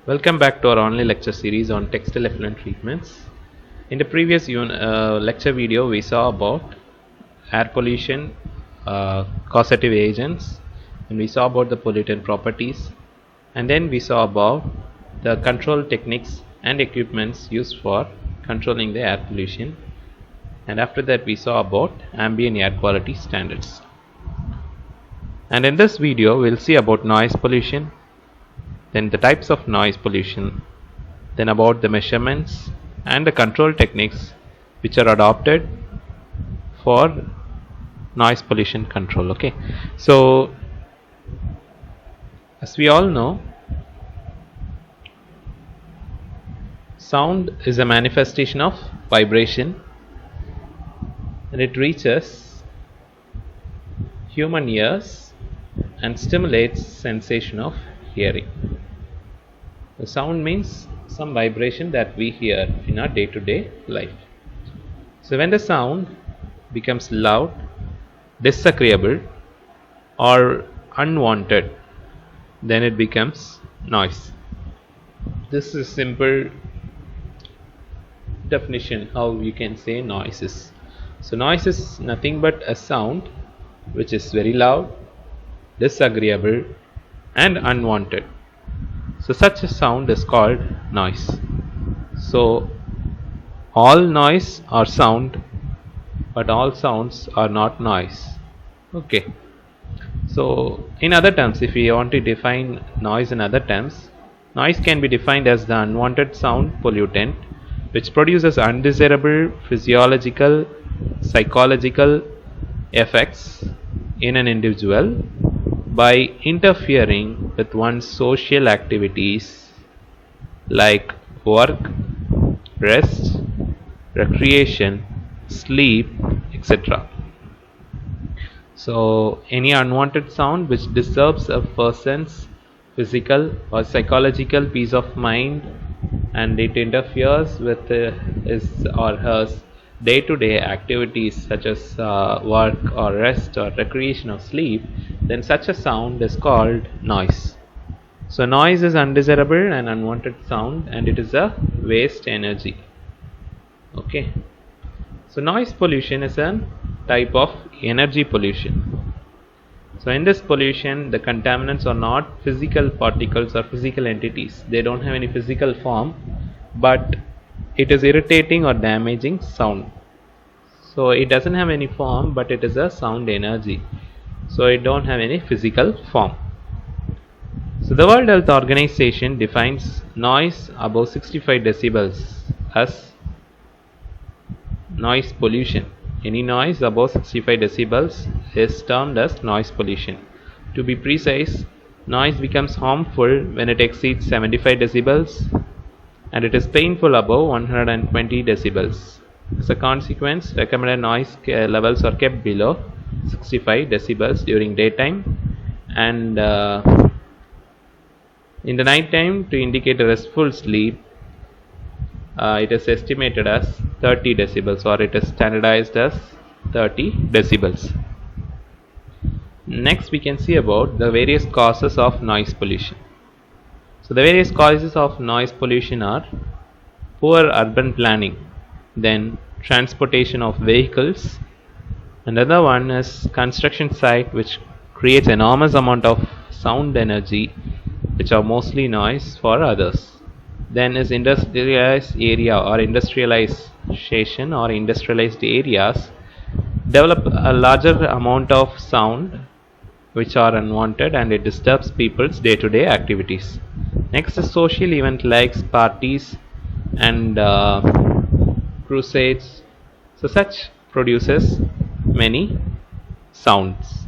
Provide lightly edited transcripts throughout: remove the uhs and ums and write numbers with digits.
Welcome back to our online lecture series on textile effluent treatments. In the previous lecture video, we saw about air pollution, causative agents, and we saw about the pollutant properties, and then we saw about the control techniques and equipments used for controlling the air pollution, and after that we saw about ambient air quality standards. And in this video, we'll see about noise pollution, then the types of noise pollution, then about the measurements and the control techniques which are adopted for noise pollution control. Okay, so as we all know, sound is a manifestation of vibration and it reaches human ears and stimulates sensation of hearing. The sound means some vibration that we hear in our day-to-day life. So when the sound becomes loud, disagreeable or unwanted, then it becomes noise. This is simple definition how you can say noise is. So noise is nothing but a sound which is very loud, disagreeable and unwanted. So such a sound is called noise. So all noise are sound, but all sounds are not noise. Okay. So in other terms, if we want to define noise in other terms, noise can be defined as the unwanted sound pollutant which produces undesirable physiological, psychological effects in an individual by interfering with one's social activities like work, rest, recreation, sleep, etc. So any unwanted sound which disturbs a person's physical or psychological peace of mind and it interferes with his or her day-to-day activities such as work or rest or recreation or sleep, then such a sound is called noise. So noise is undesirable and unwanted sound and it is a waste energy. Okay. So noise pollution is a type of energy pollution. So in this pollution, the contaminants are not physical particles or physical entities. They don't have any physical form, but it is irritating or damaging sound. So it doesn't have any form, but it is a sound energy. So it don't have any physical form. So the World Health Organization defines noise above 65 decibels as noise pollution. Any noise above 65 decibels is termed as noise pollution. To be precise, noise becomes harmful when it exceeds 75 decibels and it is painful above 120 decibels. As a consequence, recommended noise levels are kept below 65 decibels during daytime and in the night time to indicate a restful sleep. It is estimated as 30 decibels or it is standardized as 30 decibels. Next we can see about the various causes of noise pollution. So the various causes of noise pollution are poor urban planning, then transportation of vehicles, another one is construction site which creates enormous amount of sound energy which are mostly noise for others. Then is industrialized area or industrialization or industrialized areas develop a larger amount of sound which are unwanted and it disturbs people's day-to-day activities. Next is social event like parties and crusades. So such produces many sounds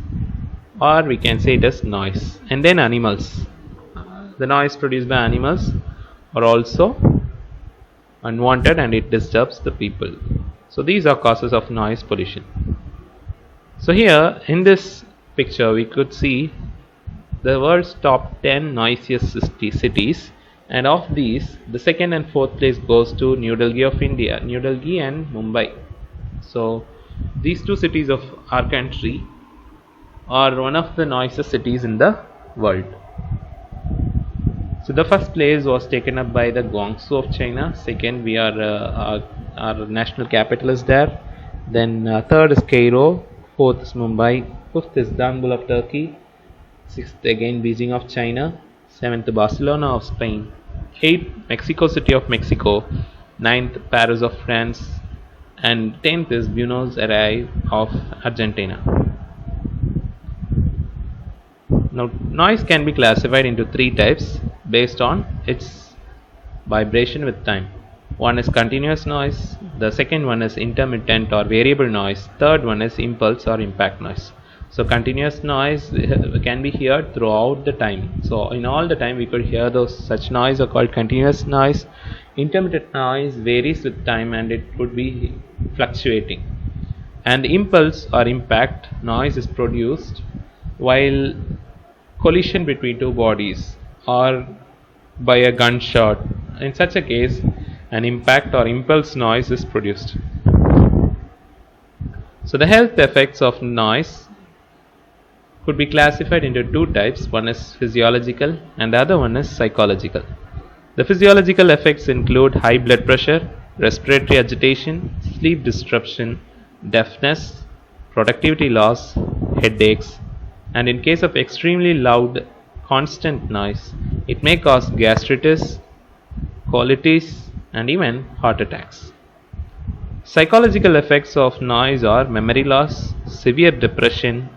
or we can say it as noise. And then animals. The noise produced by animals are also unwanted and it disturbs the people. So these are causes of noise pollution. So here in this picture we could see the world's top 10 noisiest cities, and of these the second and fourth place goes to New Delhi of India, New Delhi and Mumbai. So these two cities of our country are one of the noisiest cities in the world. So the first place was taken up by the Guangzhou of China. Second, we are our national capital is there. Then third is Cairo. Fourth is Mumbai. Fifth is Istanbul of Turkey. Sixth again Beijing of China. Seventh Barcelona of Spain. Eighth Mexico City of Mexico. Ninth Paris of France. And 10th is Buenos Aires of Argentina. Now, noise can be classified into three types based on its vibration with time. One is continuous noise, the second one is intermittent or variable noise, third one is impulse or impact noise. So continuous noise can be heard throughout the time. So in all the time we could hear those such noise are called continuous noise. Intermittent noise varies with time and it could be fluctuating. And impulse or impact noise is produced while collision between two bodies or by a gunshot. In such a case, an impact or impulse noise is produced. So the health effects of noise could be classified into two types. One is physiological and the other one is psychological. The physiological effects include high blood pressure, respiratory agitation, sleep disruption, deafness, productivity loss, headaches, and in case of extremely loud constant noise, it may cause gastritis, colitis, and even heart attacks. Psychological effects of noise are memory loss, severe depression,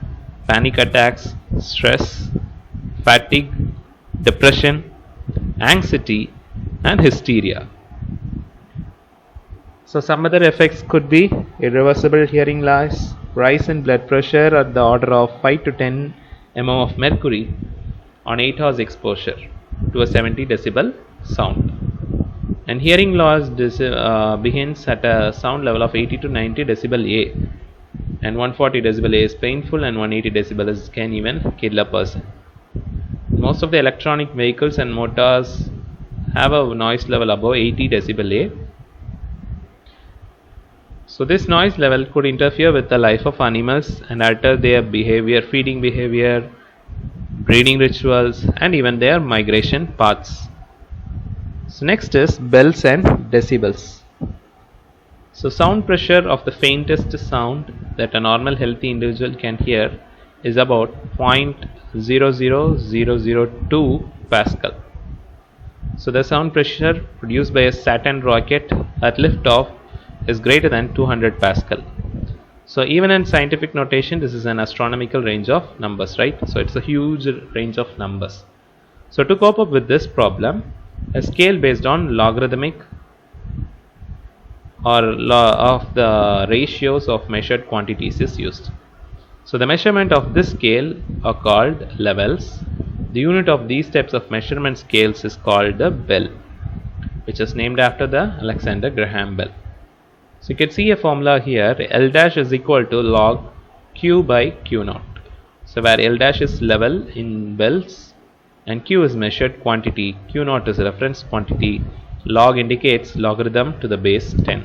panic attacks, stress, fatigue, depression, anxiety, and hysteria. So some other effects could be irreversible hearing loss, rise in blood pressure at the order of 5 to 10 mm of mercury on 8 hours exposure to a 70 decibel sound. And hearing loss begins at a sound level of 80 to 90 decibel A, and 140 decibel A is painful and 180 decibel can even kill a person. Most of the electronic vehicles and motors have a noise level above 80 decibel A. So this noise level could interfere with the life of animals and alter their behavior, feeding behavior, breeding rituals, and even their migration paths. So next is bells and decibels. So sound pressure of the faintest sound that a normal healthy individual can hear is about 0.00002 Pascal. So the sound pressure produced by a Saturn rocket at liftoff is greater than 200 Pascal. So even in scientific notation, this is an astronomical range of numbers, right? So it's a huge range of numbers. So to cope up with this problem, a scale based on logarithmic or law of the ratios of measured quantities is used. So the measurement of this scale are called levels. The unit of these types of measurement scales is called the bell, which is named after the Alexander Graham Bell. So you can see a formula here, L dash is equal to log Q by Q naught. So where L dash is level in bells and Q is measured quantity, Q naught is reference quantity, log indicates logarithm to the base 10.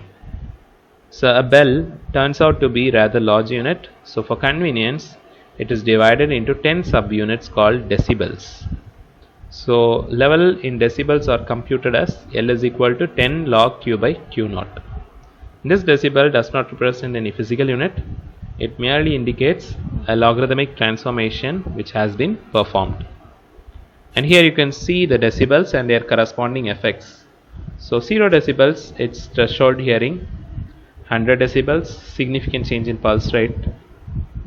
So a bell turns out to be rather large unit, so for convenience it is divided into 10 subunits called decibels. So level in decibels are computed as L is equal to 10 log Q by Q naught. This decibel does not represent any physical unit, it merely indicates a logarithmic transformation which has been performed. And here you can see the decibels and their corresponding effects. So 0 decibels, it's threshold hearing, 100 decibels, significant change in pulse rate,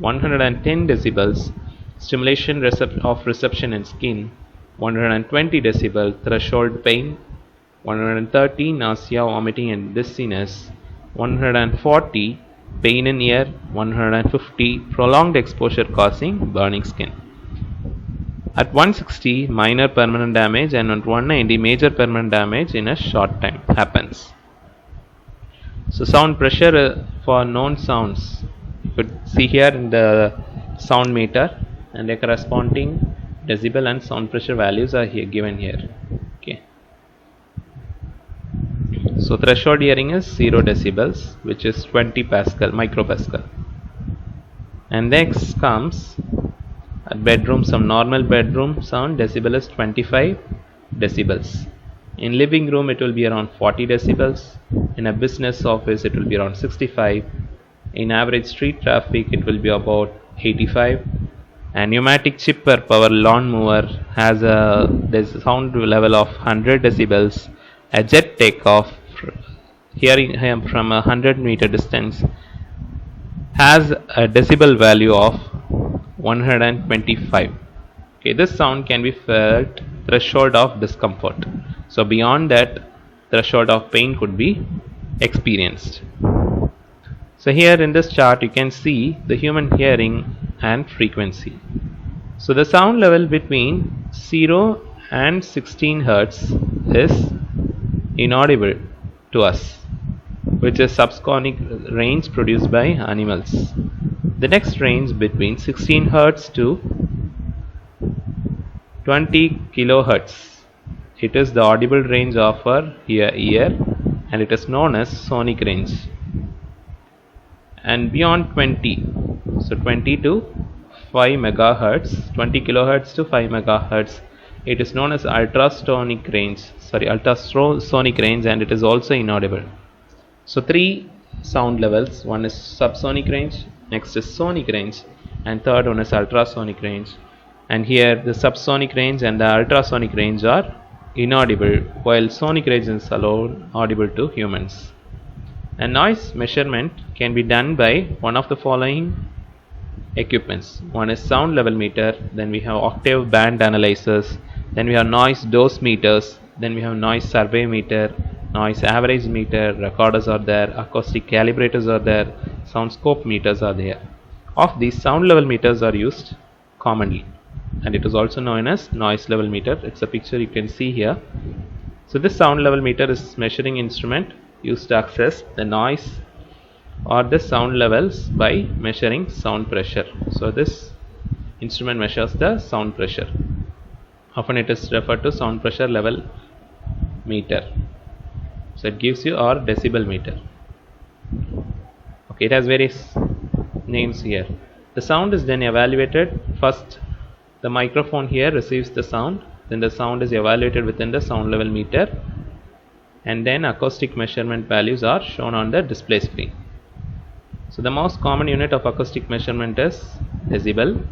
110 decibels, stimulation of reception in skin, 120 decibel, threshold pain, 130 nausea, vomiting and dizziness, 140 pain in ear, 150 prolonged exposure causing burning skin. At 160 minor permanent damage and at 190 major permanent damage in a short time happens. So sound pressure for known sounds, you could see here in the sound meter, and the corresponding decibel and sound pressure values are here given here. Okay. So threshold hearing is 0 decibels, which is 20 Pascal, micropascal. And next comes at bedroom, some normal bedroom sound decibel is 25, decibels. In living room it will be around 40 decibels. In a business office it will be around 65. In average street traffic it will be about 85. A pneumatic chipper power lawnmower has a sound level of 100 decibels. A jet takeoff hearing him from 100-meter distance has a decibel value of 125. Okay, this sound can be felt threshold of discomfort. So beyond that threshold of pain could be experienced. So here in this chart you can see the human hearing and frequency. So the sound level between 0 and 16 Hertz is inaudible to us, which is subsonic range produced by animals. The next range between 16 Hertz to 20 kilohertz. It is the audible range of our ear and it is known as sonic range. And beyond 20, so 20 to 5 megahertz, 20 kilohertz to 5 megahertz, it is known as ultrasonic range, and it is also inaudible. So three sound levels, one is subsonic range, next is sonic range, and third one is ultrasonic range. And here the subsonic range and the ultrasonic range are inaudible, while sonic range is alone audible to humans. And noise measurement can be done by one of the following equipments. One is sound level meter, then we have octave band analyzers, then we have noise dose meters, then we have noise survey meter, noise average meter, recorders are there, acoustic calibrators are there, sound scope meters are there. Of these, sound level meters are used commonly, and it is also known as noise level meter. It's a picture you can see here. So this sound level meter is measuring instrument used to access the noise or the sound levels by measuring sound pressure. So this instrument measures the sound pressure. Often it is referred to sound pressure level meter. So it gives you our decibel meter. Okay, it has various names here. The sound is then evaluated. First the microphone here receives the sound, then the sound is evaluated within the sound level meter, and then acoustic measurement values are shown on the display screen. So the most common unit of acoustic measurement is decibel.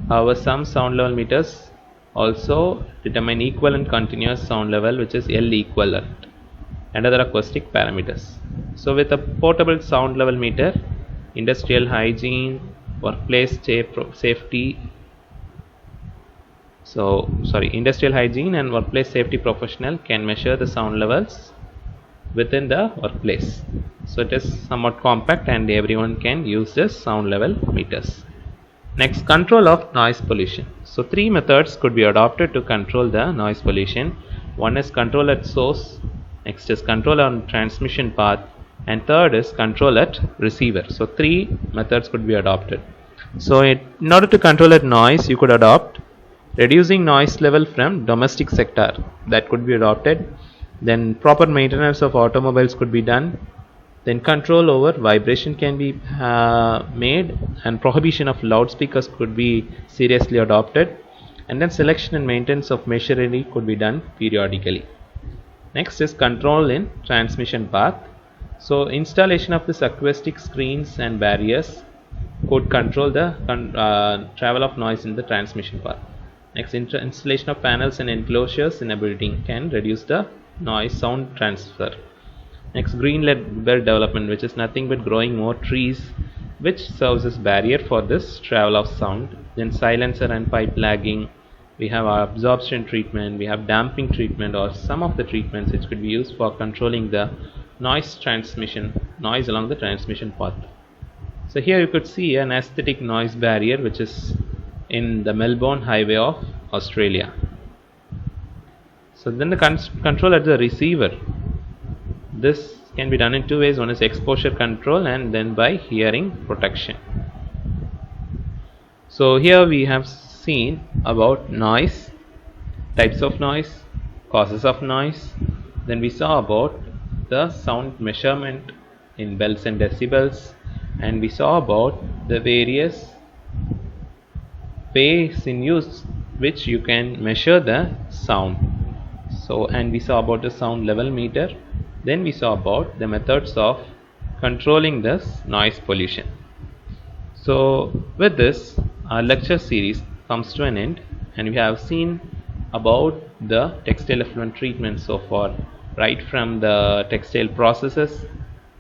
However, some sound level meters also determine equivalent continuous sound level, which is L equivalent, and other acoustic parameters. So with a portable sound level meter, industrial hygiene, workplace safety, industrial hygiene and workplace safety professional can measure the sound levels within the workplace. So it is somewhat compact and everyone can use this sound level meters. Next, control of noise pollution. So three methods could be adopted to control the noise pollution. One is control at source, next is control on transmission path, and third is control at receiver. So three methods could be adopted. So in order to control at noise, you could adopt reducing noise level from domestic sector, that could be adopted. Then proper maintenance of automobiles could be done. Then control over vibration can be made, and prohibition of loudspeakers could be seriously adopted. And then selection and maintenance of machinery could be done periodically. Next is control in transmission path. So installation of this acoustic screens and barriers could control the travel of noise in the transmission path. Next, installation of panels and enclosures in a building can reduce the noise sound transfer. Next, green-led belt development, which is nothing but growing more trees, which serves as barrier for this travel of sound. Then silencer and pipe lagging, we have our absorption treatment, we have damping treatment, or some of the treatments which could be used for controlling the noise along the transmission path. So here you could see an aesthetic noise barrier which is in the Melbourne Highway of Australia. So then the control at the receiver, this can be done in two ways. One is exposure control and then by hearing protection. So here we have seen about noise, types of noise, causes of noise. Then we saw about the sound measurement in bells and decibels, and we saw about the various ways in use which you can measure the sound. So, and we saw about the sound level meter. Then we saw about the methods of controlling this noise pollution. So with this, our lecture series comes to an end, and we have seen about the textile effluent treatment so far, right from the textile processes.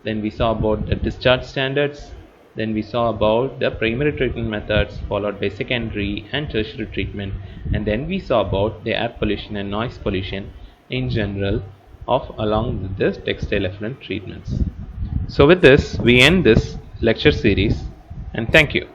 Then we saw about the discharge standards. Then we saw about the primary treatment methods, followed by secondary and tertiary treatment, and then we saw about the air pollution and noise pollution in general of along with this textile effluent treatments. So with this, we end this lecture series, and thank you.